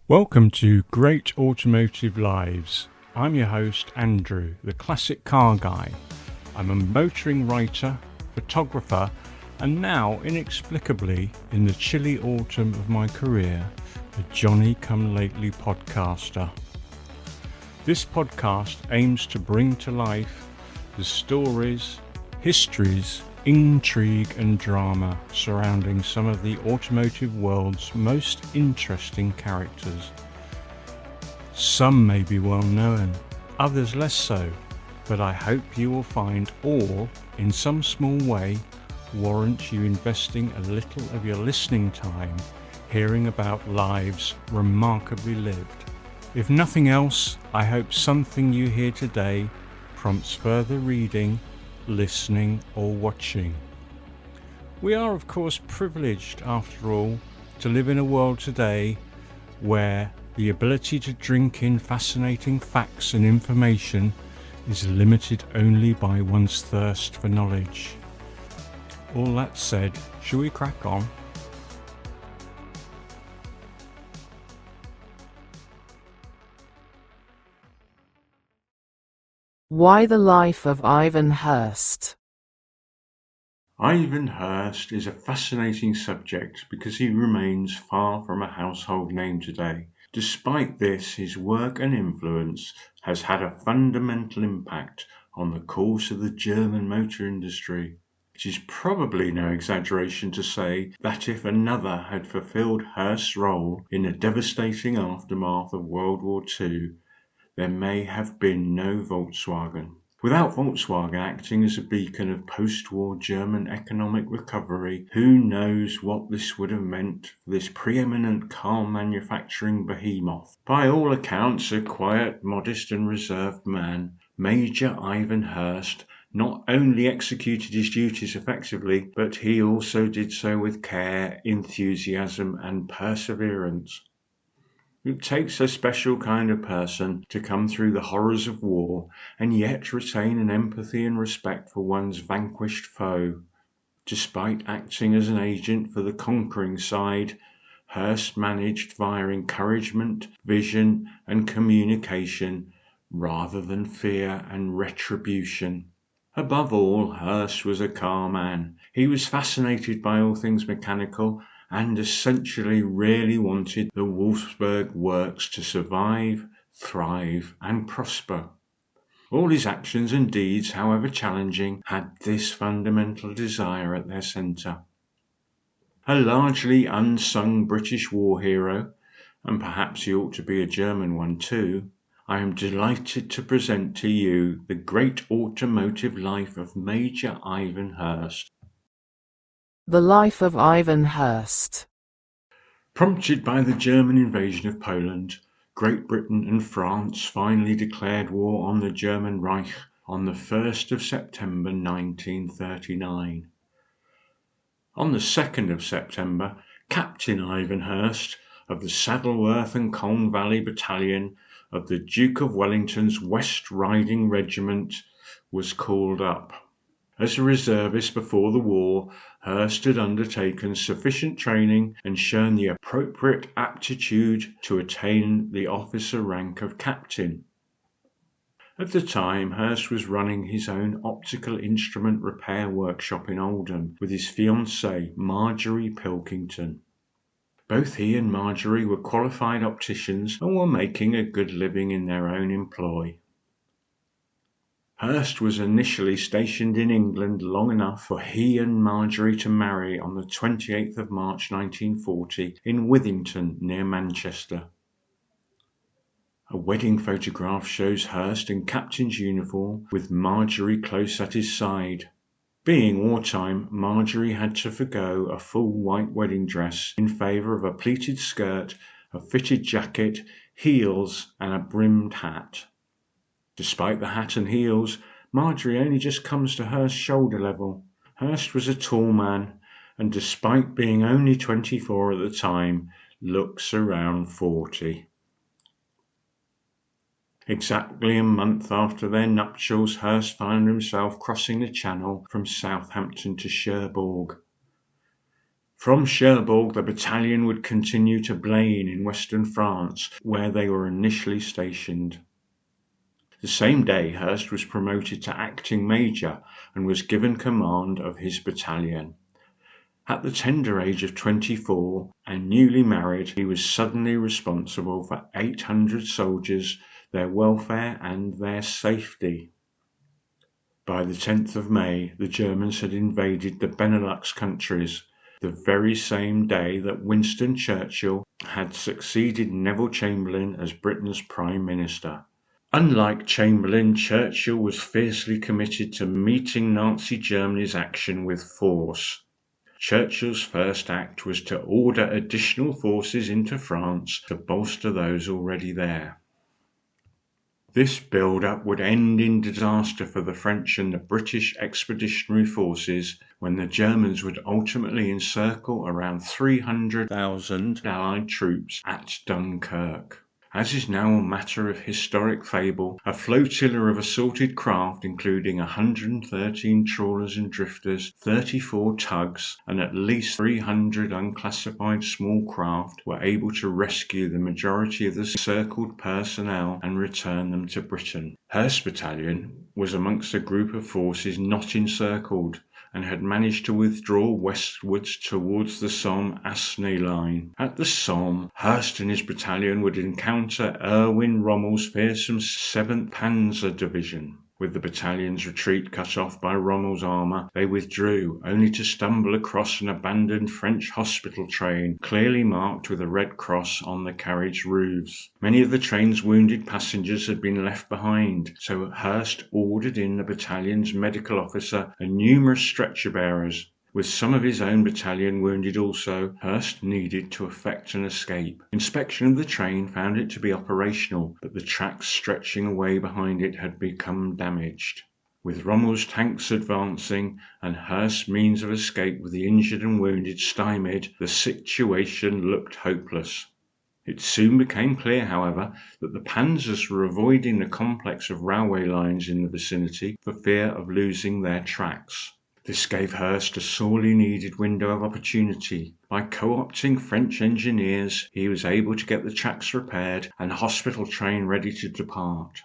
Welcome to Great Automotive Lives. I'm your host, Andrew, the classic car guy. I'm a motoring writer, photographer, and now, inexplicably, in the chilly autumn of my career, a Johnny-come-lately podcaster. This podcast aims to bring to life the stories, histories, intrigue and drama surrounding some of the automotive world's most interesting characters. Some may be well known, others less so, but I hope you will find all, in some small way, warrant you investing a little of your listening time hearing about lives remarkably lived. If nothing else, I hope something you hear today prompts further reading, listening or watching. We are of course privileged, after all, to live in a world today where the ability to drink in fascinating facts and information is limited only by one's thirst for knowledge. All that said, shall we crack on? Why the Life of Ivan Hirst. Ivan Hirst is a fascinating subject because he remains far from a household name today. Despite this, his work and influence has had a fundamental impact on the course of the German motor industry. It is probably no exaggeration to say that if another had fulfilled Hirst's role in the devastating aftermath of World War II, there may have been no Volkswagen. Without Volkswagen acting as a beacon of post-war German economic recovery, who knows what this would have meant for this preeminent car manufacturing behemoth. By all accounts, a quiet, modest and reserved man, Major Ivan Hirst not only executed his duties effectively, but he also did so with care, enthusiasm and perseverance. It takes a special kind of person to come through the horrors of war and yet retain an empathy and respect for one's vanquished foe. Despite acting as an agent for the conquering side, Hirst managed via encouragement, vision and communication rather than fear and retribution. Above all, Hirst was a car man. He was fascinated by all things mechanical and essentially really wanted the Wolfsburg works to survive, thrive and prosper. All his actions and deeds, however challenging, had this fundamental desire at their centre. A largely unsung British war hero, and perhaps he ought to be a German one too, I am delighted to present to you the great automotive life of Major Ivan Hirst. The Life of Ivan Hirst. Prompted by the German invasion of Poland, Great Britain and France finally declared war on the German Reich on the 1st of September 1939. On the 2nd of September, Captain Ivan Hirst of the Saddleworth and Colne Valley Battalion of the Duke of Wellington's West Riding Regiment was called up. As a reservist before the war, Hirst had undertaken sufficient training and shown the appropriate aptitude to attain the officer rank of captain. At the time, Hirst was running his own optical instrument repair workshop in Oldham with his fiancée, Marjorie Pilkington. Both he and Marjorie were qualified opticians and were making a good living in their own employ. Hirst was initially stationed in England long enough for he and Marjorie to marry on the 28th of March 1940 in Withington near Manchester. A wedding photograph shows Hirst in captain's uniform with Marjorie close at his side. Being wartime, Marjorie had to forgo a full white wedding dress in favour of a pleated skirt, a fitted jacket, heels and a brimmed hat. Despite the hat and heels, Marjorie only just comes to Hirst's shoulder level. Hirst was a tall man, and despite being only 24 at the time, looks around 40. Exactly a month after their nuptials, Hirst found himself crossing the Channel from Southampton to Cherbourg. From Cherbourg, the battalion would continue to Blaine in western France, where they were initially stationed. The same day Hirst was promoted to acting major and was given command of his battalion. At the tender age of 24 and newly married, he was suddenly responsible for 800 soldiers, their welfare and their safety. By the 10th of May, the Germans had invaded the Benelux countries, the very same day that Winston Churchill had succeeded Neville Chamberlain as Britain's Prime Minister. Unlike Chamberlain, Churchill was fiercely committed to meeting Nazi Germany's action with force. Churchill's first act was to order additional forces into France to bolster those already there. This build-up would end in disaster for the French and the British expeditionary forces when the Germans would ultimately encircle around 300,000 Allied troops at Dunkirk. As is now a matter of historic fable, a flotilla of assorted craft, including 113 trawlers and drifters, 34 tugs, and at least 300 unclassified small craft, were able to rescue the majority of the encircled personnel and return them to Britain. Hirst's battalion was amongst a group of forces not encircled, and had managed to withdraw westwards towards the Somme-Asnières line. At the Somme, Hirst and his battalion would encounter Erwin Rommel's fearsome 7th Panzer Division. With the battalion's retreat cut off by Rommel's armour, they withdrew, only to stumble across an abandoned French hospital train, clearly marked with a red cross on the carriage roofs. Many of the train's wounded passengers had been left behind, so Hirst ordered in the battalion's medical officer and numerous stretcher-bearers. With some of his own battalion wounded also, Hirst needed to effect an escape. Inspection of the train found it to be operational, but the tracks stretching away behind it had become damaged. With Rommel's tanks advancing and Hirst's means of escape with the injured and wounded stymied, the situation looked hopeless. It soon became clear, however, that the panzers were avoiding the complex of railway lines in the vicinity for fear of losing their tracks. This gave Hirst a sorely needed window of opportunity. By co-opting French engineers, he was able to get the tracks repaired and the hospital train ready to depart.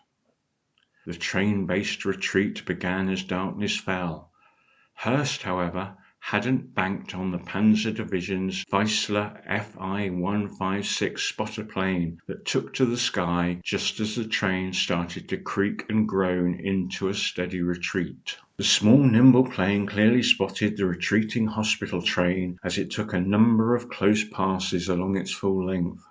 The train-based retreat began as darkness fell. Hirst, however, hadn't banked on the Panzer Division's Weissler Fi-156 spotter plane that took to the sky just as the train started to creak and groan into a steady retreat. The small, nimble plane clearly spotted the retreating hospital train as it took a number of close passes along its full length.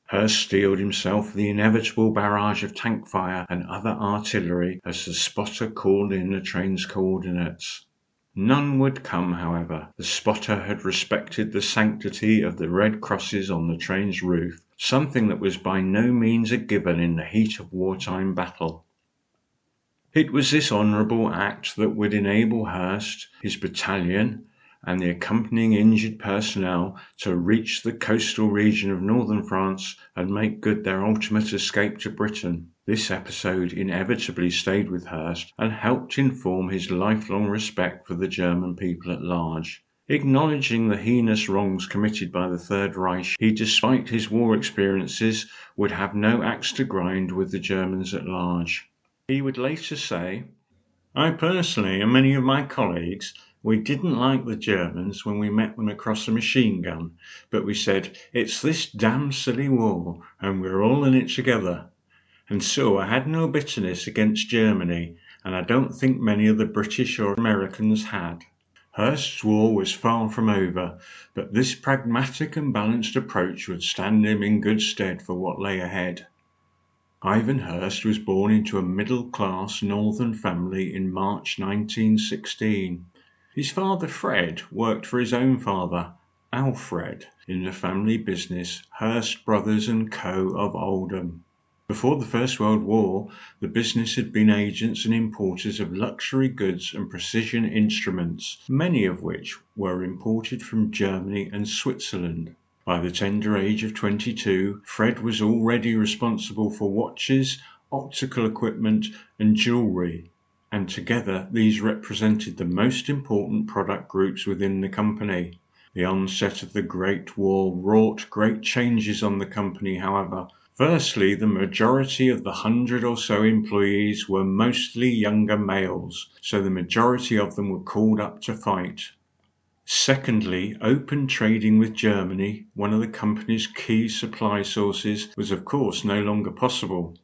Hirst steeled himself for the inevitable barrage of tank fire and other artillery as the spotter called in the train's coordinates. None would come, however. The spotter had respected the sanctity of the red crosses on the train's roof, something that was by no means a given in the heat of wartime battle. It was this honourable act that would enable Hirst, his battalion, and the accompanying injured personnel to reach the coastal region of northern France and make good their ultimate escape to Britain. This episode inevitably stayed with Hirst and helped inform his lifelong respect for the German people at large. Acknowledging the heinous wrongs committed by the Third Reich, he, despite his war experiences, would have no axe to grind with the Germans at large. He would later say, "I personally and many of my colleagues, we didn't like the Germans when we met them across a machine gun, but we said, it's this damn silly war and we're all in it together. And so I had no bitterness against Germany, and I don't think many of the British or Americans had." Hirst's war was far from over, but this pragmatic and balanced approach would stand him in good stead for what lay ahead. Ivan Hirst was born into a middle-class northern family in March 1916. His father, Fred, worked for his own father, Alfred, in the family business Hirst Brothers & Co. of Oldham. Before the First World War, the business had been agents and importers of luxury goods and precision instruments, many of which were imported from Germany and Switzerland. By the tender age of 22, Fred was already responsible for watches, optical equipment, and jewellery, and together these represented the most important product groups within the company. The onset of the Great War wrought great changes on the company, however. Firstly, the majority of the 100 or so employees were mostly younger males, so the majority of them were called up to fight. Secondly, open trading with Germany, one of the company's key supply sources, was of course no longer possible.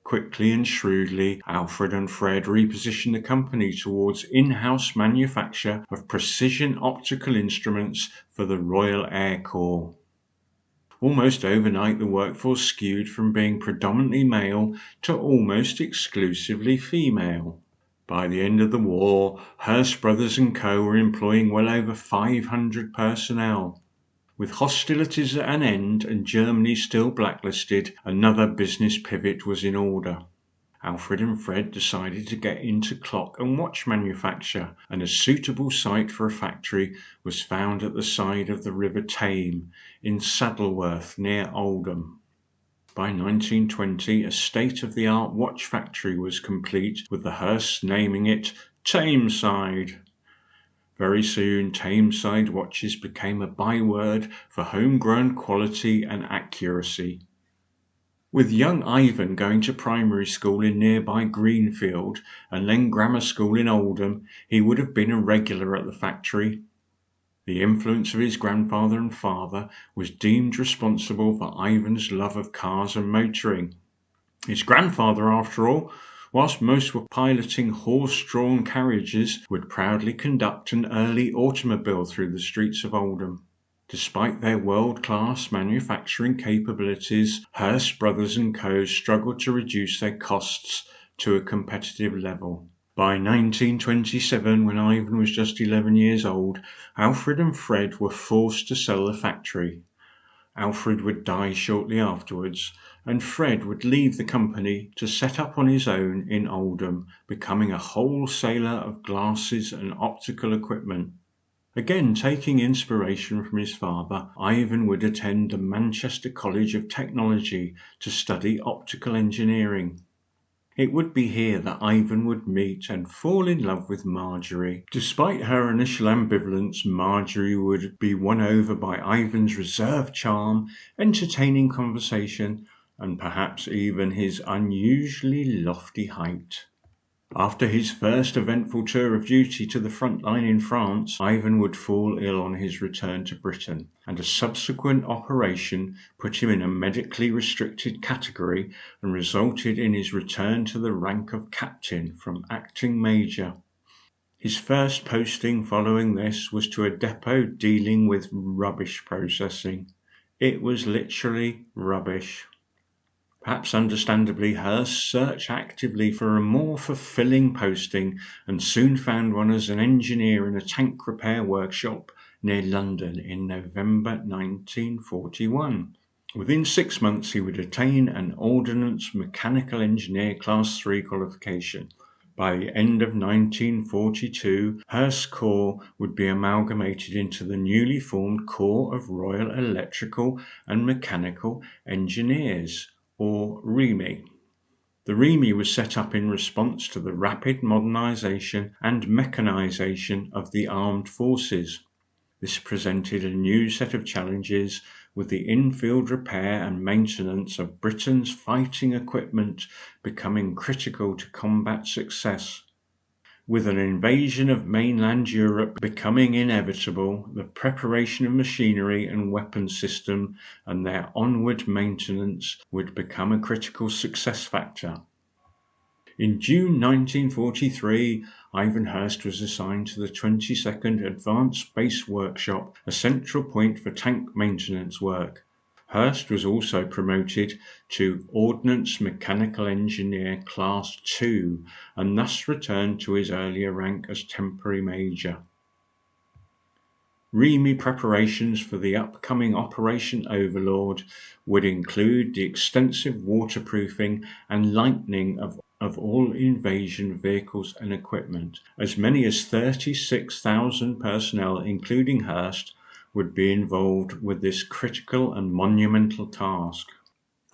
Quickly and shrewdly, Alfred and Fred repositioned the company towards in-house manufacture of precision optical instruments for the Royal Air Corps. Almost overnight, the workforce skewed from being predominantly male to almost exclusively female. By the end of the war, Hirst Brothers & Co. were employing well over 500 personnel. With hostilities at an end and Germany still blacklisted, another business pivot was in order. Alfred and Fred decided to get into clock and watch manufacture, and a suitable site for a factory was found at the side of the River Tame in Saddleworth near Oldham. By 1920, a state-of-the-art watch factory was complete, with the Hirsts naming it Tameside. Very soon, Tameside watches became a byword for homegrown quality and accuracy. With young Ivan going to primary school in nearby Greenfield and then grammar school in Oldham, he would have been a regular at the factory. The influence of his grandfather and father was deemed responsible for Ivan's love of cars and motoring. His grandfather, after all, whilst most were piloting horse-drawn carriages, would proudly conduct an early automobile through the streets of Oldham. Despite their world-class manufacturing capabilities, Hirst Brothers & Co. struggled to reduce their costs to a competitive level. By 1927, when Ivan was just 11 years old, Alfred and Fred were forced to sell the factory. Alfred would die shortly afterwards, and Fred would leave the company to set up on his own in Oldham, becoming a wholesaler of glasses and optical equipment. Again, taking inspiration from his father, Ivan would attend the Manchester College of Technology to study optical engineering. It would be here that Ivan would meet and fall in love with Marjorie. Despite her initial ambivalence, Marjorie would be won over by Ivan's reserved charm, entertaining conversation, and perhaps even his unusually lofty height. After his first eventful tour of duty to the front line in France, Ivan would fall ill on his return to Britain, and a subsequent operation put him in a medically restricted category and resulted in his return to the rank of captain from acting major. His first posting following this was to a depot dealing with rubbish processing. It was literally rubbish. Perhaps understandably, Hirst searched actively for a more fulfilling posting and soon found one as an engineer in a tank repair workshop near London in November 1941. Within 6 months, he would attain an Ordnance Mechanical Engineer Class 3 qualification. By the end of 1942, Hirst Corps would be amalgamated into the newly formed Corps of Royal Electrical and Mechanical Engineers, or REME. The REME was set up in response to the rapid modernisation and mechanisation of the armed forces. This presented a new set of challenges, with the in-field repair and maintenance of Britain's fighting equipment becoming critical to combat success. With an invasion of mainland Europe becoming inevitable, the preparation of machinery and weapon system and their onward maintenance would become a critical success factor. In June 1943, Ivan Hirst was assigned to the 22nd Advanced Base Workshop, a central point for tank maintenance work. Hirst was also promoted to Ordnance Mechanical Engineer Class 2 and thus returned to his earlier rank as temporary major. REME preparations for the upcoming Operation Overlord would include the extensive waterproofing and lightening of all invasion vehicles and equipment. As many as 36,000 personnel, including Hirst, would be involved with this critical and monumental task.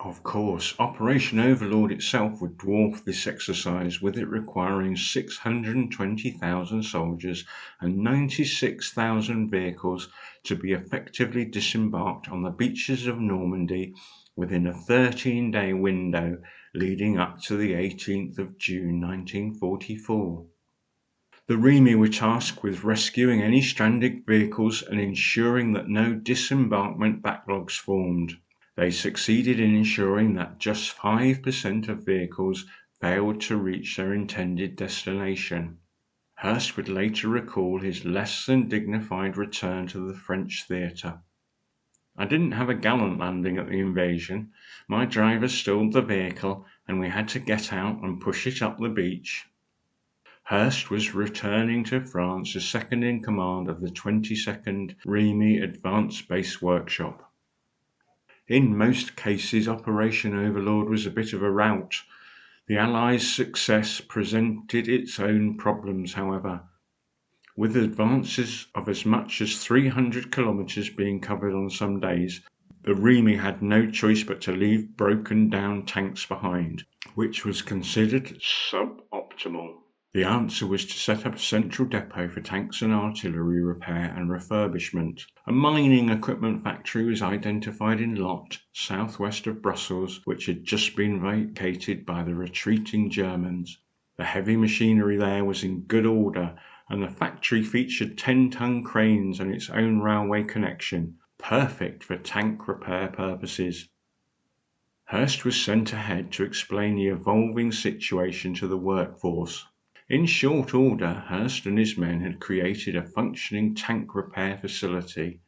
Of course, Operation Overlord itself would dwarf this exercise, with it requiring 620,000 soldiers and 96,000 vehicles to be effectively disembarked on the beaches of Normandy within a 13-day window leading up to the 18th of June 1944. The REME were tasked with rescuing any stranded vehicles and ensuring that no disembarkment backlogs formed. They succeeded in ensuring that just 5% of vehicles failed to reach their intended destination. Hirst would later recall his less than dignified return to the French theatre. "I didn't have a gallant landing at the invasion. My driver stalled the vehicle and we had to get out and push it up the beach." Hirst was returning to France as second in command of the 22nd REME Advanced Base Workshop. In most cases, Operation Overlord was a bit of a rout. The Allies' success presented its own problems, however. With advances of as much as 300 kilometres being covered on some days, the REME had no choice but to leave broken down tanks behind, which was considered suboptimal. The answer was to set up a central depot for tanks and artillery repair and refurbishment. A mining equipment factory was identified in Lot, southwest of Brussels, which had just been vacated by the retreating Germans. The heavy machinery there was in good order, and the factory featured 10-ton cranes and its own railway connection, perfect for tank repair purposes. Hirst was sent ahead to explain the evolving situation to the workforce. In short order, Hirst and his men had created a functioning tank repair facility.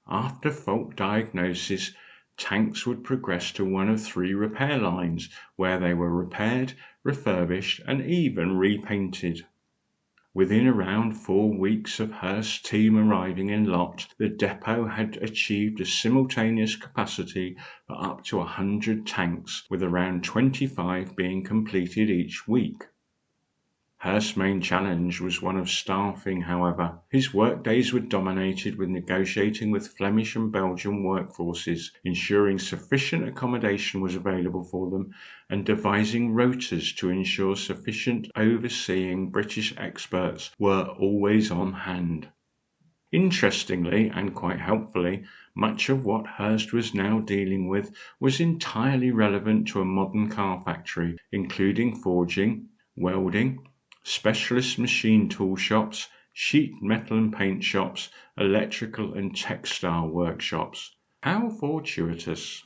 After fault diagnosis, tanks would progress to one of 3 repair lines, where they were repaired, refurbished, and even repainted. Within around 4 weeks of Hirst's team arriving in Lot, the depot had achieved a simultaneous capacity for up to 100 tanks, with around 25 being completed each week. Hirst's main challenge was one of staffing, however. His workdays were dominated with negotiating with Flemish and Belgian workforces, ensuring sufficient accommodation was available for them, and devising rotas to ensure sufficient overseeing British experts were always on hand. Interestingly, and quite helpfully, much of what Hirst was now dealing with was entirely relevant to a modern car factory, including forging, welding, specialist machine tool shops, sheet metal and paint shops, electrical and textile workshops. How fortuitous!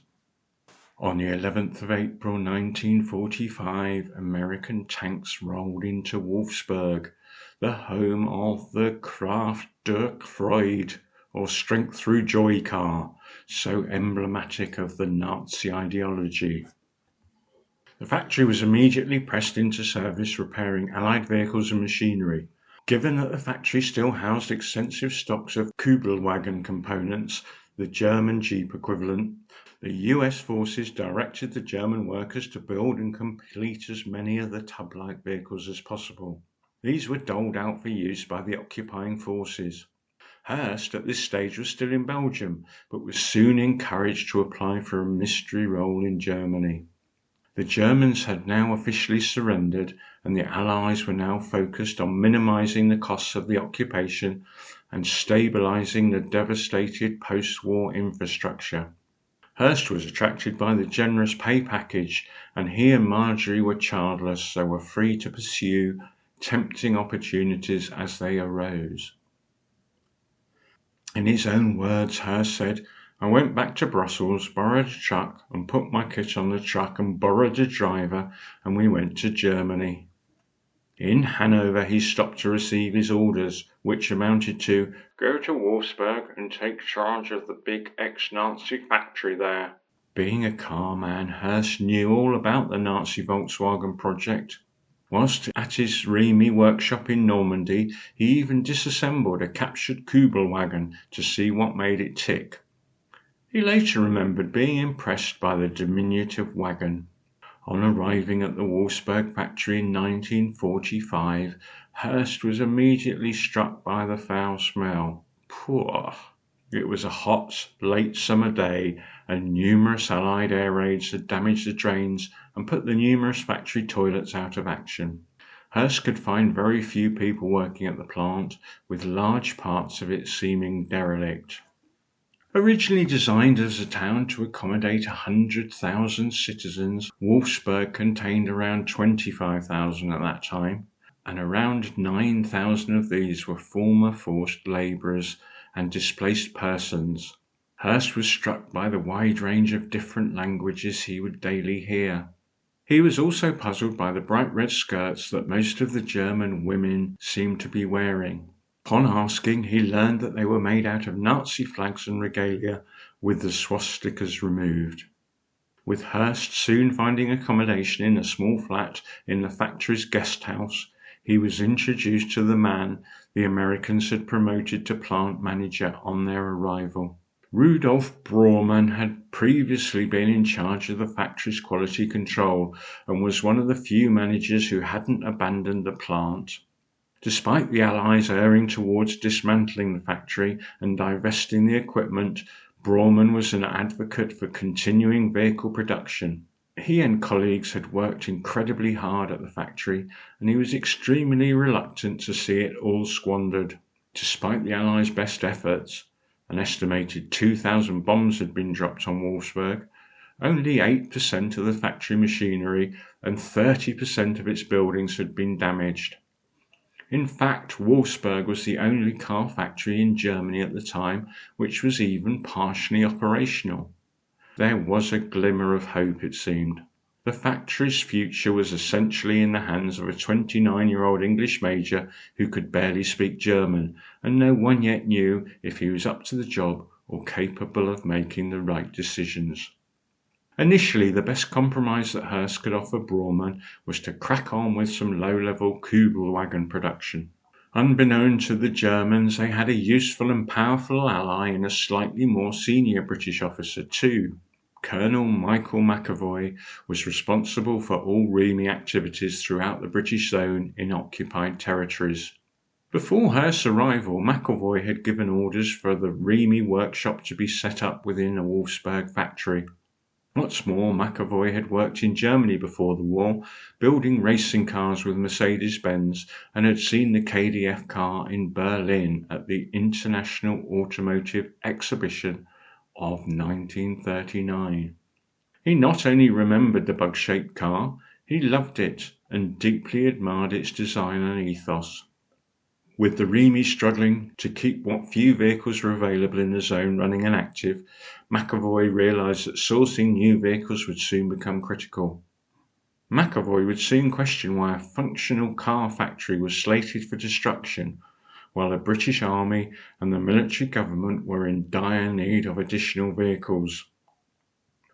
On the 11th of April 1945, American tanks rolled into Wolfsburg, the home of the Kraft durch Freude, or Strength Through Joy car, so emblematic of the Nazi ideology. The factory was immediately pressed into service, repairing Allied vehicles and machinery. Given that the factory still housed extensive stocks of Kübelwagen components, the German Jeep equivalent, the US forces directed the German workers to build and complete as many of the tub-like vehicles as possible. These were doled out for use by the occupying forces. Hirst at this stage was still in Belgium, but was soon encouraged to apply for a mystery role in Germany. The Germans had now officially surrendered, and the Allies were now focused on minimizing the costs of the occupation and stabilizing the devastated post-war infrastructure. Hirst was attracted by the generous pay package, and he and Marjorie were childless, so were free to pursue tempting opportunities as they arose. In his own words, Hirst said, "I went back to Brussels, borrowed a truck and put my kit on the truck and borrowed a driver, and we went to Germany." In Hanover he stopped to receive his orders, which amounted to "Go to Wolfsburg and take charge of the big ex-Nazi factory there." Being a car man, Hirst knew all about the Nazi Volkswagen project. Whilst at his REME workshop in Normandy, he even disassembled a captured Kübelwagen to see what made it tick. He later remembered being impressed by the diminutive wagon. On arriving at the Wolfsburg factory in 1945, Hirst was immediately struck by the foul smell. Poor! It was a hot, late summer day, and numerous Allied air raids had damaged the drains and put the numerous factory toilets out of action. Hirst could find very few people working at the plant, with large parts of it seeming derelict. Originally designed as a town to accommodate 100,000 citizens, Wolfsburg contained around 25,000 at that time, and around 9,000 of these were former forced labourers and displaced persons. Hirst was struck by the wide range of different languages he would daily hear. He was also puzzled by the bright red skirts that most of the German women seemed to be wearing. Upon asking, he learned that they were made out of Nazi flags and regalia, with the swastikas removed. With Hirst soon finding accommodation in a small flat in the factory's guest house, he was introduced to the man the Americans had promoted to plant manager on their arrival. Rudolf Bormann had previously been in charge of the factory's quality control and was one of the few managers who hadn't abandoned the plant. Despite the Allies erring towards dismantling the factory and divesting the equipment, Bormann was an advocate for continuing vehicle production. He and colleagues had worked incredibly hard at the factory, and he was extremely reluctant to see it all squandered. Despite the Allies' best efforts, an estimated 2,000 bombs had been dropped on Wolfsburg. Only 8% of the factory machinery and 30% of its buildings had been damaged. In fact, Wolfsburg was the only car factory in Germany at the time which was even partially operational. There was a glimmer of hope, it seemed. The factory's future was essentially in the hands of a 29-year-old English major who could barely speak German, and no one yet knew if he was up to the job or capable of making the right decisions. Initially, the best compromise that Hirst could offer Bormann was to crack on with some low-level Kübelwagen production. Unbeknown to the Germans, they had a useful and powerful ally in a slightly more senior British officer too. Colonel Michael McAvoy was responsible for all REME activities throughout the British zone in occupied territories. Before Hirst's arrival, McAvoy had given orders for the REME workshop to be set up within a Wolfsburg factory. What's more, McAvoy had worked in Germany before the war, building racing cars with Mercedes-Benz, and had seen the KDF car in Berlin at the International Automotive Exhibition of 1939. He not only remembered the bug-shaped car, he loved it and deeply admired its design and ethos. With the REME struggling to keep what few vehicles were available in the zone running and active, McAvoy realised that sourcing new vehicles would soon become critical. McAvoy would soon question why a functional car factory was slated for destruction, while the British Army and the military government were in dire need of additional vehicles.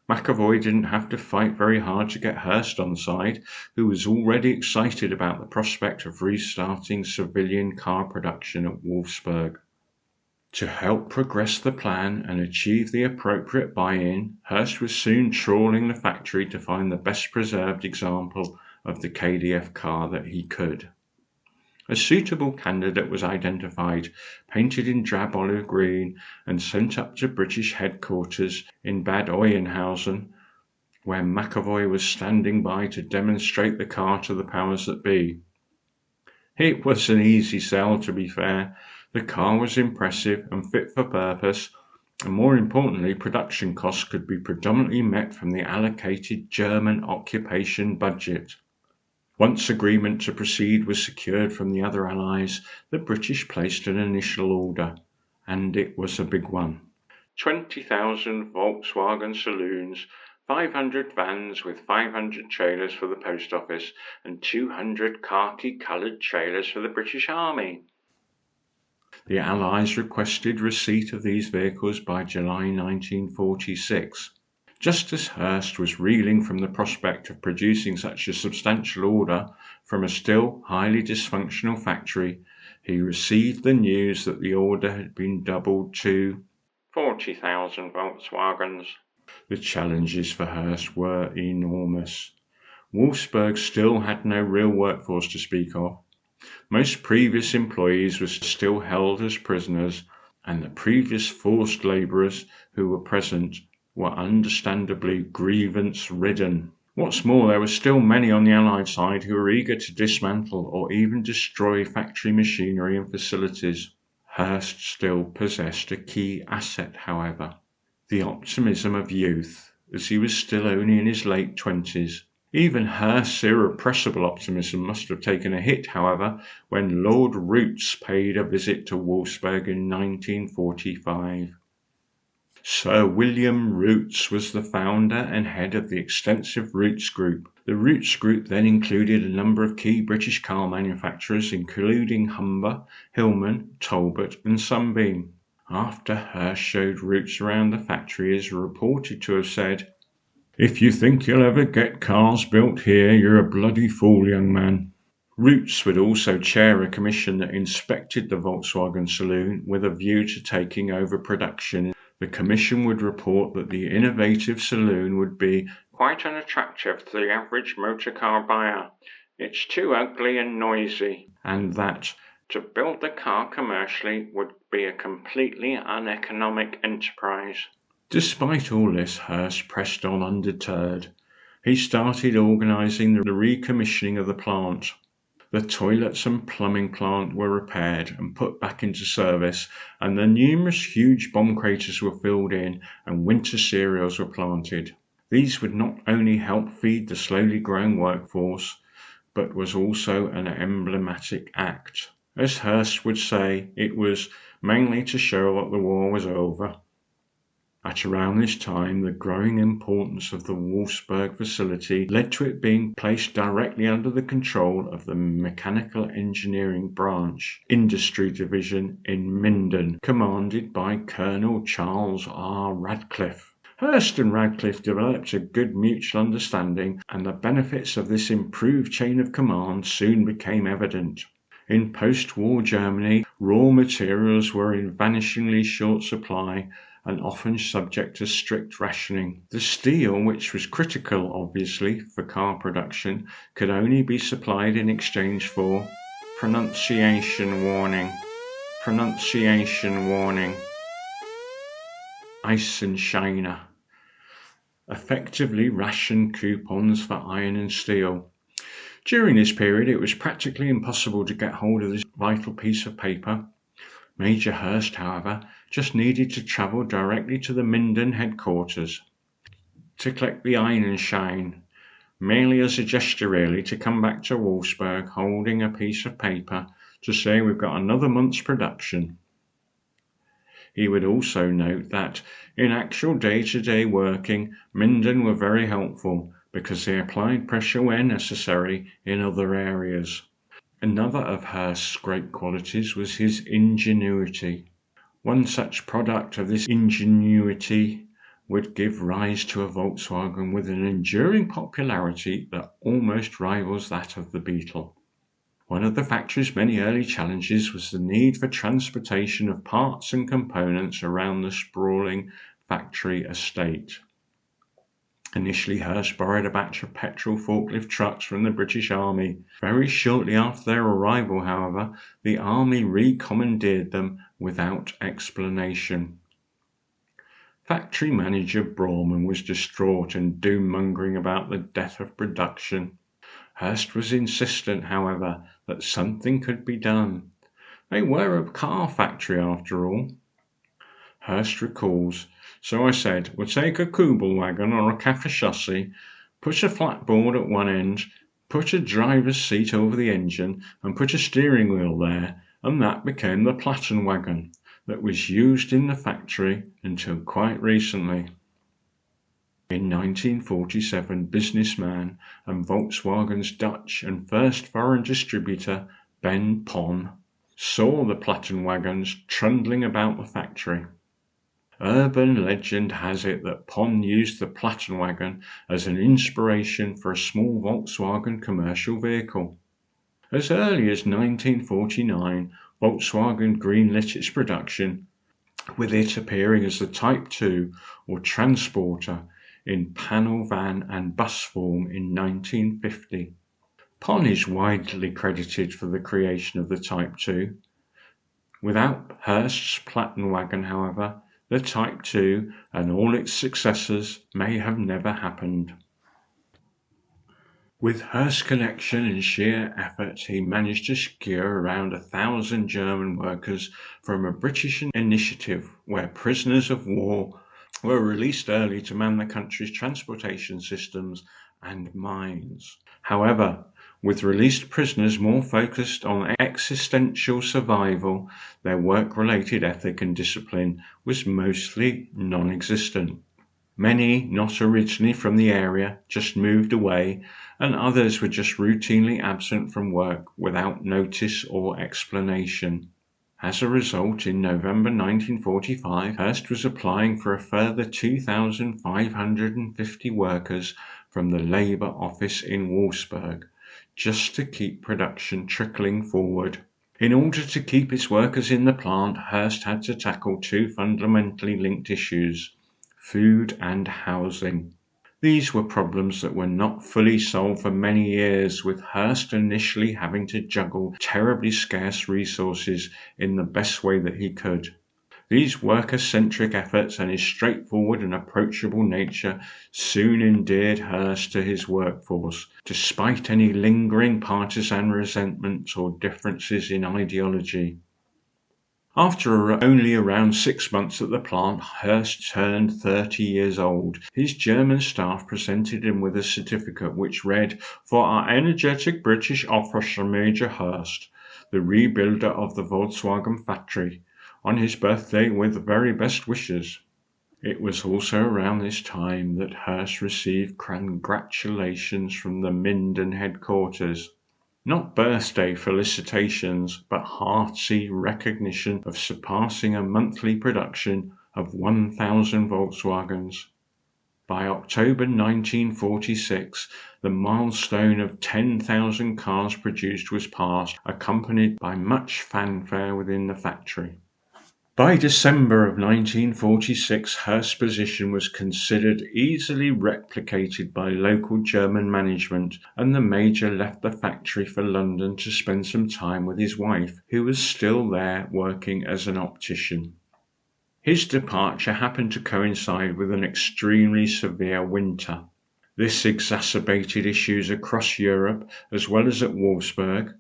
McAvoy didn't have to fight very hard to get Hirst on side, who was already excited about the prospect of restarting civilian car production at Wolfsburg. To help progress the plan and achieve the appropriate buy-in, Hirst was soon trawling the factory to find the best preserved example of the KDF car that he could. A suitable candidate was identified, painted in drab olive green, and sent up to British headquarters in Bad Oeynhausen, where McAvoy was standing by to demonstrate the car to the powers that be. It was an easy sell, to be fair. The car was impressive and fit for purpose, and more importantly, production costs could be predominantly met from the allocated German occupation budget. Once agreement to proceed was secured from the other Allies, the British placed an initial order, and it was a big one. 20,000 Volkswagen saloons, 500 vans with 500 trailers for the post office, and 200 khaki-coloured trailers for the British Army. The Allies requested receipt of these vehicles by July 1946. Just as Hirst was reeling from the prospect of producing such a substantial order from a still highly dysfunctional factory, he received the news that the order had been doubled to 40,000 Volkswagens. The challenges for Hirst were enormous. Wolfsburg still had no real workforce to speak of. Most previous employees were still held as prisoners, and the previous forced labourers who were present were understandably grievance-ridden. What's more, there were still many on the Allied side who were eager to dismantle or even destroy factory machinery and facilities. Hirst still possessed a key asset, however, the optimism of youth, as he was still only in his late 20s. Even Hirst's irrepressible optimism must have taken a hit, however, when Lord Rootes paid a visit to Wolfsburg in 1945. Sir William Rootes was the founder and head of the extensive Rootes Group. The Rootes Group then included a number of key British car manufacturers, including Humber, Hillman, Talbot and Sunbeam. After Hirst showed Rootes around the factory, he is reported to have said, "If you think you'll ever get cars built here, you're a bloody fool, young man." Rootes would also chair a commission that inspected the Volkswagen saloon with a view to taking over production. The commission would report that the innovative saloon would be quite unattractive to the average motor car buyer. It's too ugly and noisy, and that to build the car commercially would be a completely uneconomic enterprise. Despite all this, Hirst pressed on undeterred. He started organising the recommissioning of the plant. The toilets and plumbing plant were repaired and put back into service, and the numerous huge bomb craters were filled in and winter cereals were planted. These would not only help feed the slowly growing workforce, but was also an emblematic act. As Hirst would say, it was mainly to show that the war was over. At around this time, the growing importance of the Wolfsburg facility led to it being placed directly under the control of the Mechanical Engineering Branch Industry Division in Minden, commanded by Colonel Charles R. Radcliffe. Hirst and Radcliffe developed a good mutual understanding, and the benefits of this improved chain of command soon became evident. In post-war Germany, raw materials were in vanishingly short supply and often subject to strict rationing. The steel, which was critical, obviously, for car production, could only be supplied in exchange for pronunciation warning, Eisenscheine, effectively ration coupons for iron and steel. During this period, it was practically impossible to get hold of this vital piece of paper. Major Hirst, however, just needed to travel directly to the Minden headquarters to collect the Eisenschein, merely as a gesture really, to come back to Wolfsburg holding a piece of paper to say we've got another month's production. He would also note that in actual day-to-day working, Minden were very helpful because they applied pressure where necessary in other areas. Another of Hirst's great qualities was his ingenuity. One such product of this ingenuity would give rise to a Volkswagen with an enduring popularity that almost rivals that of the Beetle. One of the factory's many early challenges was the need for transportation of parts and components around the sprawling factory estate. Initially, Hirst borrowed a batch of petrol forklift trucks from the British Army. Very shortly after their arrival, however, the Army recommandeered them without explanation. Factory manager Bormann was distraught and doom-mongering about the death of production. Hirst was insistent, however, that something could be done. They were a car factory after all. Hirst recalls, "So I said, we'll take a Kugelwagen or a Kaffeechassis, put a flat board at one end, put a driver's seat over the engine, and put a steering wheel there, and that became the Plattenwagen that was used in the factory until quite recently." In 1947, businessman and Volkswagen's Dutch and first foreign distributor, Ben Pon, saw the Plattenwagens trundling about the factory. Urban legend has it that Pon used the Plattenwagen as an inspiration for a small Volkswagen commercial vehicle. As early as 1949, Volkswagen greenlit its production, with it appearing as the Type 2 or Transporter in panel van and bus form in 1950. Pon is widely credited for the creation of the Type 2. Without Hirst's Plattenwagen, however, The Type 2 and all its successors may have never happened. With Hirst's connection and sheer effort, he managed to secure around 1,000 German workers from a British initiative where prisoners of war were released early to man the country's transportation systems and mines. However, with released prisoners more focused on existential survival, their work-related ethic and discipline was mostly non-existent. Many, not originally from the area, just moved away, and others were just routinely absent from work without notice or explanation. As a result, in November 1945, Hirst was applying for a further 2,550 workers from the Labour office in Wolfsburg, just to keep production trickling forward. In order to keep its workers in the plant, Hirst had to tackle two fundamentally linked issues: food and housing. These were problems that were not fully solved for many years, with Hirst initially having to juggle terribly scarce resources in the best way that he could. These worker-centric efforts and his straightforward and approachable nature soon endeared Hirst to his workforce, despite any lingering partisan resentments or differences in ideology. After only around 6 months at the plant, Hirst turned 30 years old. His German staff presented him with a certificate which read, "For our energetic British officer Major Hirst, the rebuilder of the Volkswagen factory, on his birthday with the very best wishes." It was also around this time that Hirst received congratulations from the Minden headquarters. Not birthday felicitations, but hearty recognition of surpassing a monthly production of 1,000 Volkswagens. By October 1946, the milestone of 10,000 cars produced was passed, accompanied by much fanfare within the factory. By December of 1946, Hirst's position was considered easily replicated by local German management, and the Major left the factory for London to spend some time with his wife, who was still there working as an optician. His departure happened to coincide with an extremely severe winter. This exacerbated issues across Europe as well as at Wolfsburg,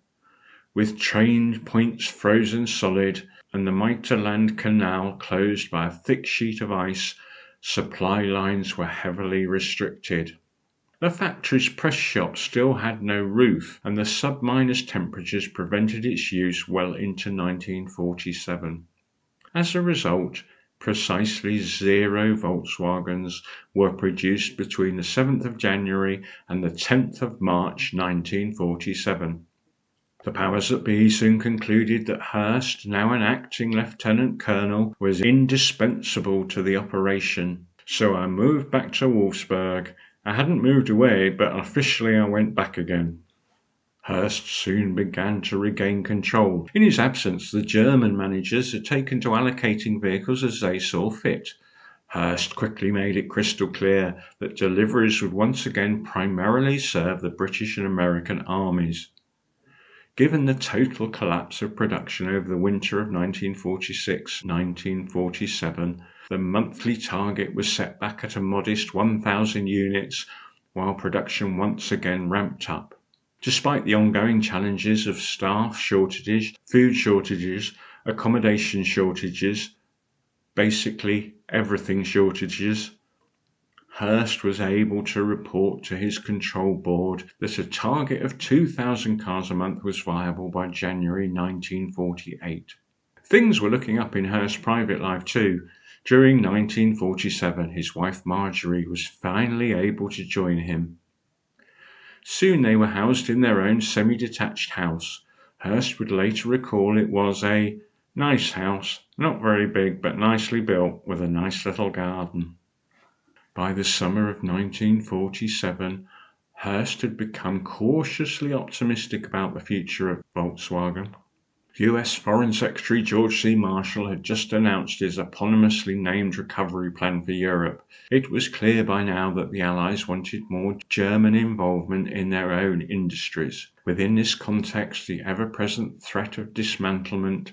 with train points frozen solid and the Mitterland Canal closed by a thick sheet of ice. Supply lines were heavily restricted. The factory's press shop still had no roof, and the sub-minus temperatures prevented its use well into 1947. As a result, precisely 0 Volkswagens were produced between the 7th of January and the 10th of March 1947. The powers that be soon concluded that Hirst, now an acting lieutenant colonel, was indispensable to the operation. So I moved back to Wolfsburg. I hadn't moved away, but officially I went back again. Hirst soon began to regain control. In his absence, the German managers had taken to allocating vehicles as they saw fit. Hirst quickly made it crystal clear that deliveries would once again primarily serve the British and American armies. Given the total collapse of production over the winter of 1946-1947, the monthly target was set back at a modest 1,000 units, while production once again ramped up. Despite the ongoing challenges of staff shortages, food shortages, accommodation shortages, basically everything shortages, Hirst was able to report to his control board that a target of 2,000 cars a month was viable by January 1948. Things were looking up in Hirst's private life too. During 1947, his wife Marjorie was finally able to join him. Soon they were housed in their own semi-detached house. Hirst would later recall it was a nice house, not very big but nicely built, with a nice little garden. By the summer of 1947, Hirst had become cautiously optimistic about the future of Volkswagen. US Foreign Secretary George C. Marshall had just announced his eponymously named recovery plan for Europe. It was clear by now that the Allies wanted more German involvement in their own industries. Within this context, the ever-present threat of dismantlement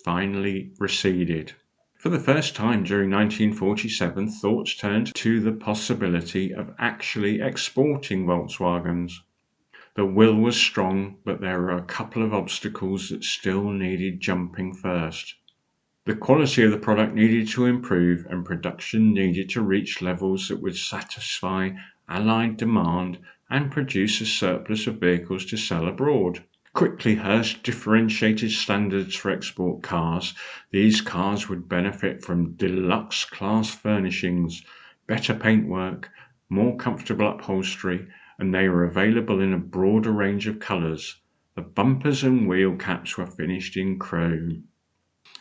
finally receded. For the first time during 1947, thoughts turned to the possibility of actually exporting Volkswagens. The will was strong, but there were a couple of obstacles that still needed jumping first. The quality of the product needed to improve, and production needed to reach levels that would satisfy Allied demand and produce a surplus of vehicles to sell abroad. Quickly, Hirst differentiated standards for export cars. These cars would benefit from deluxe class furnishings, better paintwork, more comfortable upholstery, and they were available in a broader range of colours. The bumpers and wheel caps were finished in chrome.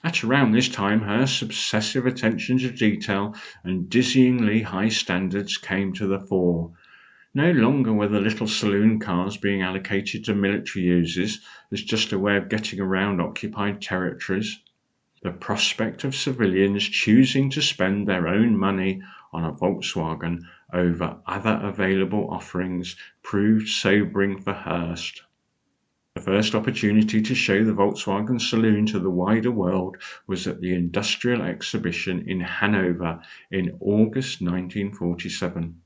At around this time, Hirst's obsessive attention to detail and dizzyingly high standards came to the fore. No longer were the little saloon cars being allocated to military uses as just a way of getting around occupied territories. The prospect of civilians choosing to spend their own money on a Volkswagen over other available offerings proved sobering for Hirst. The first opportunity to show the Volkswagen saloon to the wider world was at the Industrial Exhibition in Hanover in August 1947.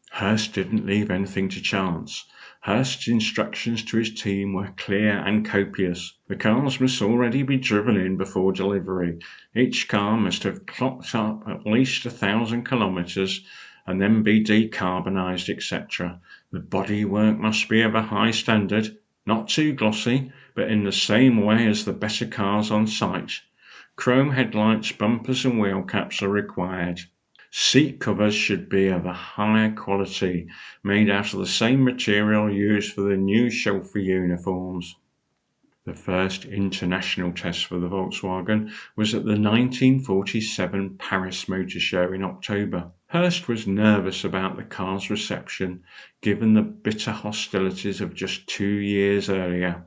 Hirst didn't leave anything to chance. Hirst's instructions to his team were clear and copious. The cars must already be driven in before delivery. Each car must have clocked up at least 1,000 kilometres and then be decarbonised, etc. The bodywork must be of a high standard, not too glossy, but in the same way as the better cars on site. Chrome headlights, bumpers and wheel caps are required. Seat covers should be of a higher quality, made out of the same material used for the new chauffeur uniforms. The first international test for the Volkswagen was at the 1947 Paris Motor Show in October. Hirst was nervous about the car's reception, given the bitter hostilities of just 2 years earlier.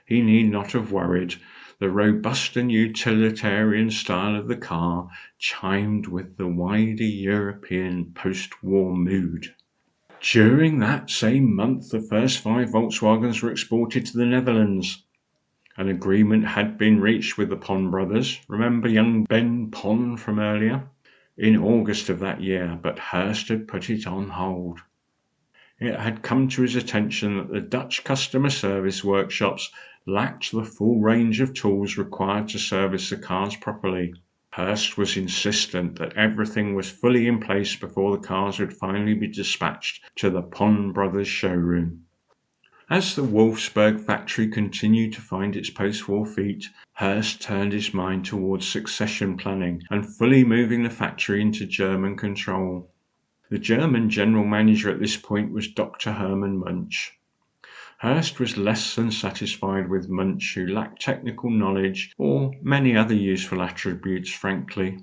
He need not have worried. The robust and utilitarian style of the car chimed with the wider European post-war mood. During that same month, the first 5 Volkswagens were exported to the Netherlands. An agreement had been reached with the Pon brothers. Remember young Ben Pon from earlier? In August of that year, but Hirst had put it on hold. It had come to his attention that the Dutch customer service workshops lacked the full range of tools required to service the cars properly. Hirst was insistent that everything was fully in place before the cars would finally be dispatched to the Pon brothers showroom. As the Wolfsburg factory continued to find its post-war feet, Hirst turned his mind towards succession planning and fully moving the factory into German control. The German general manager at this point was Dr. Hermann Munch. Hirst was less than satisfied with Munch, who lacked technical knowledge or many other useful attributes, frankly.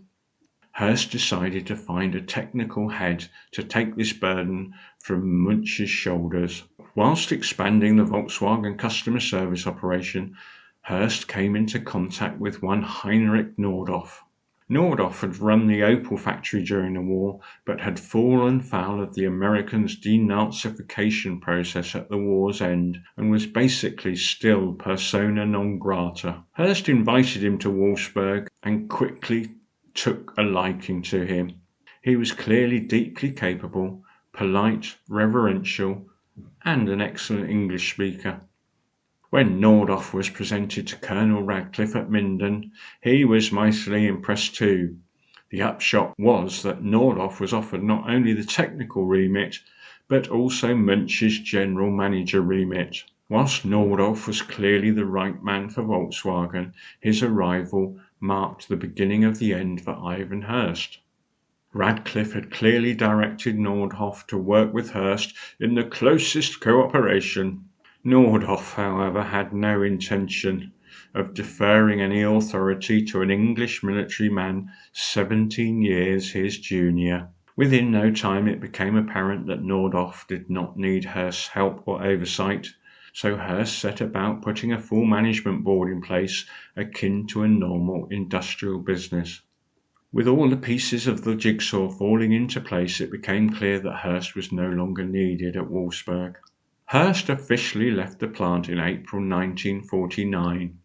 Hirst decided to find a technical head to take this burden from Munch's shoulders. Whilst expanding the Volkswagen customer service operation, Hirst came into contact with one Heinrich Nordhoff. Nordhoff had run the Opel factory during the war, but had fallen foul of the Americans' denazification process at the war's end, and was basically still persona non grata. Hirst invited him to Wolfsburg and quickly took a liking to him. He was clearly deeply capable, polite, reverential, and an excellent English speaker. When Nordhoff was presented to Colonel Radcliffe at Minden, he was mightily impressed too. The upshot was that Nordhoff was offered not only the technical remit, but also Munch's general manager remit. Whilst Nordhoff was clearly the right man for Volkswagen, his arrival marked the beginning of the end for Ivan Hirst. Radcliffe had clearly directed Nordhoff to work with Hirst in the closest cooperation. Nordhoff, however, had no intention of deferring any authority to an English military man 17 years his junior. Within no time it became apparent that Nordhoff did not need Hirst's help or oversight, so Hirst set about putting a full management board in place akin to a normal industrial business. With all the pieces of the jigsaw falling into place, it became clear that Hirst was no longer needed at Wolfsburg. Hirst officially left the plant in April 1949.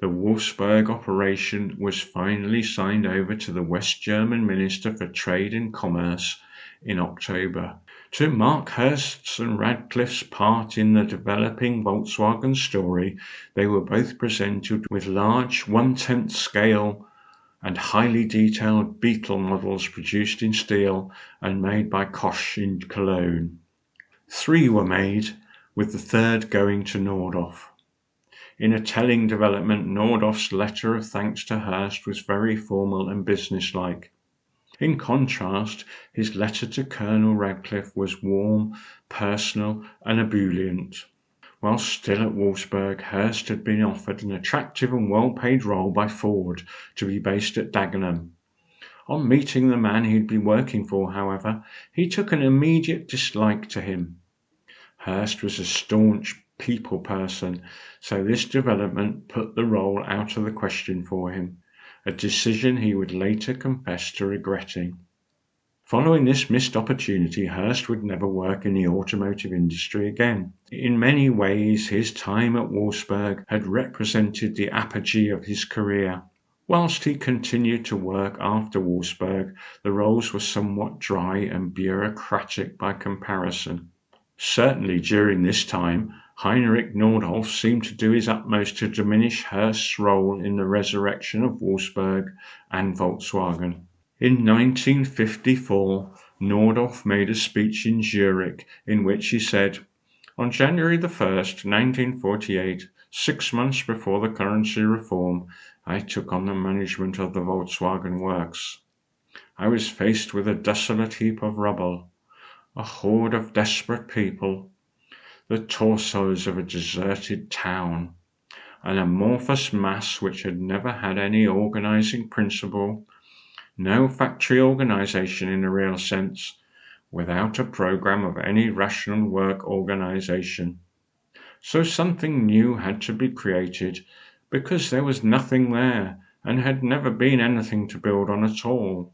The Wolfsburg operation was finally signed over to the West German Minister for Trade and Commerce in October. To mark Hirst's and Radcliffe's part in the developing Volkswagen story, they were both presented with large 1/10 scale and highly detailed Beetle models produced in steel and made by Koch in Cologne. 3 were made, with the third going to Nordhoff. In a telling development, Nordhoff's letter of thanks to Hirst was very formal and businesslike. In contrast, his letter to Colonel Radcliffe was warm, personal, and ebullient. While still at Wolfsburg, Hirst had been offered an attractive and well-paid role by Ford to be based at Dagenham. On meeting the man he'd been working for, however, he took an immediate dislike to him. Hirst was a staunch people person, so this development put the role out of the question for him, a decision he would later confess to regretting. Following this missed opportunity, Hirst would never work in the automotive industry again. In many ways, his time at Wolfsburg had represented the apogee of his career. Whilst he continued to work after Wolfsburg, the roles were somewhat dry and bureaucratic by comparison. Certainly during this time, Heinrich Nordhoff seemed to do his utmost to diminish Hirst's role in the resurrection of Wolfsburg and Volkswagen. In 1954, Nordhoff made a speech in Zurich in which he said, "On January 1st, 1948, 6 months before the currency reform, I took on the management of the Volkswagen works. I was faced with a desolate heap of rubble, a horde of desperate people, the torsos of a deserted town, an amorphous mass which had never had any organizing principle, no factory organization in a real sense, without a program of any rational work organization. So something new had to be created, because there was nothing there and had never been anything to build on at all."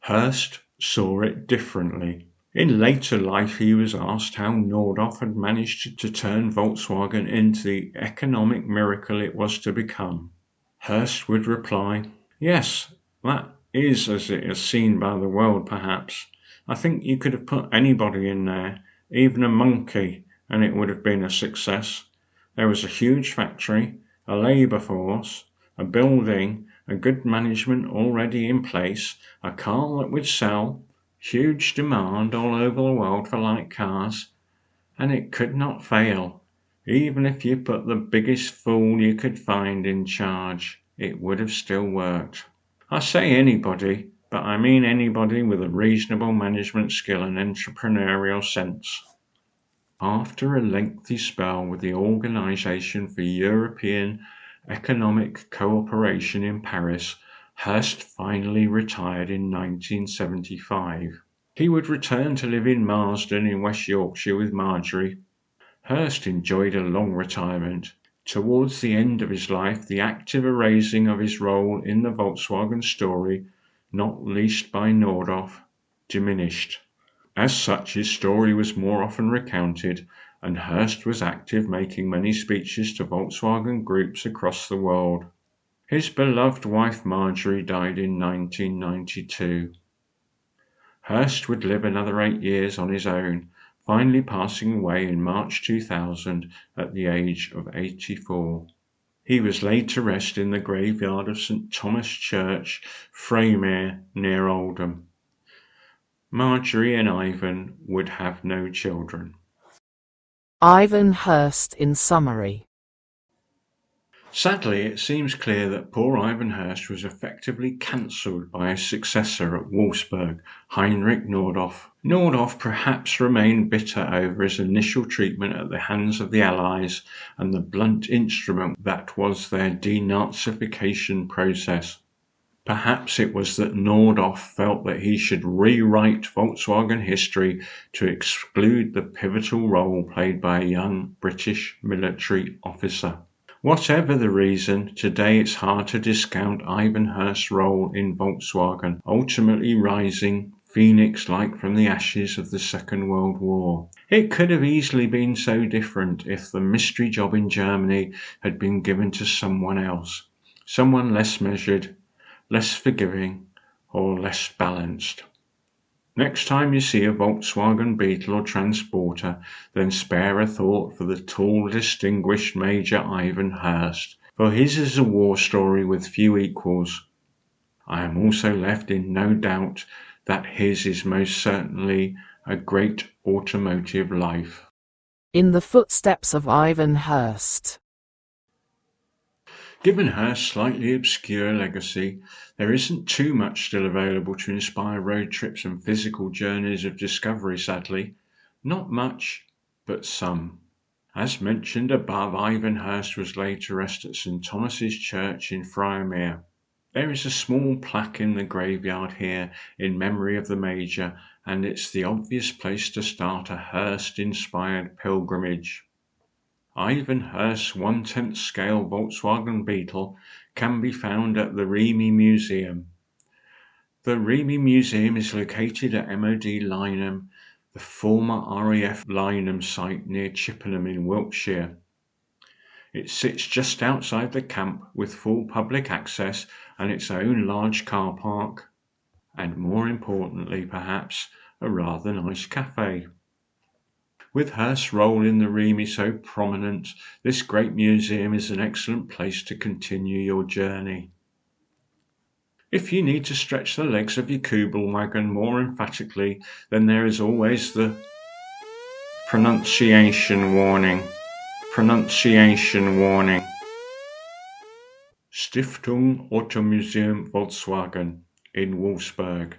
Hirst saw it differently. In later life he was asked how Nordhoff had managed to turn Volkswagen into the economic miracle it was to become. Hirst would reply, "Yes, that is as it is seen by the world perhaps. I think you could have put anybody in there, even a monkey, and it would have been a success. There was a huge factory, a labour force, a building, a good management already in place, a car that would sell, huge demand all over the world for light cars, and it could not fail. Even if you put the biggest fool you could find in charge, it would have still worked." I say anybody, but I mean anybody with a reasonable management skill and entrepreneurial sense. After a lengthy spell with the Organisation for European Economic Cooperation in Paris, Hirst finally retired in 1975. He would return to live in Marsden in West Yorkshire with Marjorie. Hirst enjoyed a long retirement. Towards the end of his life, the active erasing of his role in the Volkswagen story, not least by Nordhoff, diminished. As such, his story was more often recounted, and Hirst was active, making many speeches to Volkswagen groups across the world. His beloved wife Marjorie died in 1992. Hirst would live another 8 years on his own, finally passing away in March 2000 at the age of 84. He was laid to rest in the graveyard of St Thomas Church, Fraymere, near Oldham. Marjorie and Ivan would have no children. Ivan Hirst in summary. Sadly, it seems clear that poor Ivan Hirst was effectively cancelled by his successor at Wolfsburg, Heinrich Nordhoff. Nordhoff perhaps remained bitter over his initial treatment at the hands of the Allies and the blunt instrument that was their denazification process. Perhaps it was that Nordhoff felt that he should rewrite Volkswagen history to exclude the pivotal role played by a young British military officer. Whatever the reason, today it's hard to discount Ivan Hirst's role in Volkswagen, ultimately rising phoenix-like from the ashes of the Second World War. It could have easily been so different if the mystery job in Germany had been given to someone else, someone less measured, less forgiving, or less balanced. Next time you see a Volkswagen Beetle or Transporter, then spare a thought for the tall, distinguished Major Ivan Hirst, for his is a war story with few equals. I am also left in no doubt that his is most certainly a great automotive life. In the Footsteps of Ivan Hirst. Given Hirst's slightly obscure legacy, there isn't too much still available to inspire road trips and physical journeys of discovery, sadly. Not much, but some. As mentioned above, Ivan Hirst was laid to rest at St. Thomas's Church in Friarmere. There is a small plaque in the graveyard here in memory of the Major, and it's the obvious place to start a Hirst-inspired pilgrimage. Ivan Hirst's 1/10 scale Volkswagen Beetle can be found at the REME Museum. The REME Museum is located at MOD Lynham, the former RAF Lynham site near Chippenham in Wiltshire. It sits just outside the camp with full public access and its own large car park, and more importantly perhaps, a rather nice cafe. With Hirst's role in the REME so prominent, this great museum is an excellent place to continue your journey. If you need to stretch the legs of your Kugelwagen more emphatically, then there is always the pronunciation warning. Stiftung Automuseum Volkswagen in Wolfsburg.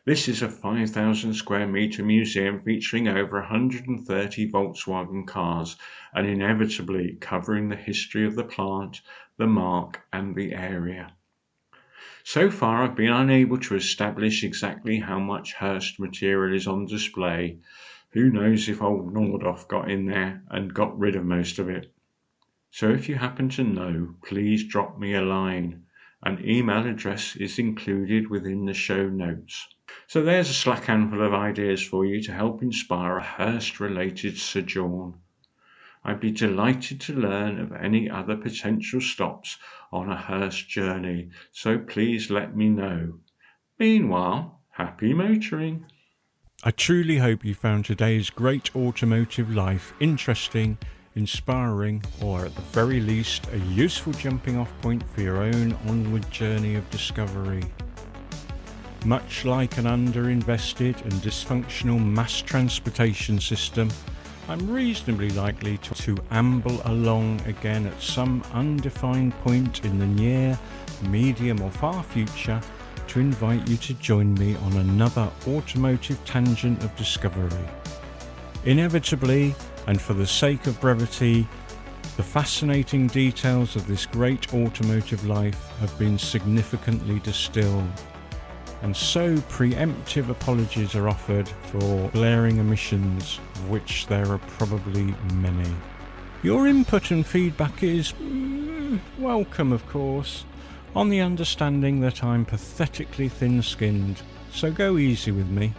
This is a 5,000 square metre museum featuring over 130 Volkswagen cars and inevitably covering the history of the plant, the marque and the area. So far I've been unable to establish exactly how much Hirst material is on display. Who knows if old Nordoff got in there and got rid of most of it. So if you happen to know, please drop me a line. An email address is included within the show notes. So there's a slack handful of ideas for you to help inspire a Hirst-related sojourn. I'd be delighted to learn of any other potential stops on a Hirst journey, so please let me know. Meanwhile, happy motoring! I truly hope you found today's great automotive life interesting, inspiring, or at the very least a useful jumping off point for your own onward journey of discovery. Much like an underinvested and dysfunctional mass transportation system, I'm reasonably likely to amble along again at some undefined point in the near, medium or far future to invite you to join me on another automotive tangent of discovery. Inevitably, and for the sake of brevity, the fascinating details of this great automotive life have been significantly distilled, and so preemptive apologies are offered for glaring omissions, of which there are probably many. Your input and feedback is welcome, of course, on the understanding that I'm pathetically thin-skinned, so go easy with me.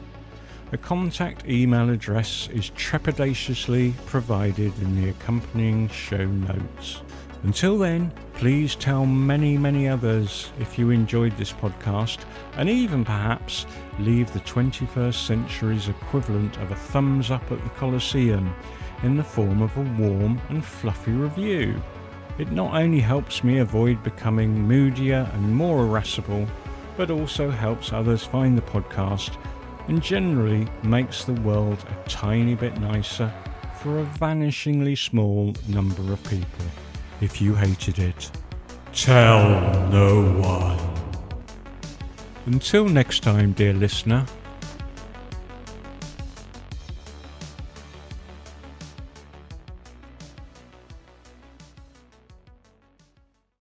A contact email address is trepidatiously provided in the accompanying show notes. Until then, please tell many others if you enjoyed this podcast, and even perhaps leave the 21st century's equivalent of a thumbs up at the Colosseum in the form of a warm and fluffy review. It not only helps me avoid becoming moodier and more irascible, but also helps others find the podcast and generally makes the world a tiny bit nicer for a vanishingly small number of people. If you hated it, tell no one. Until next time, dear listener,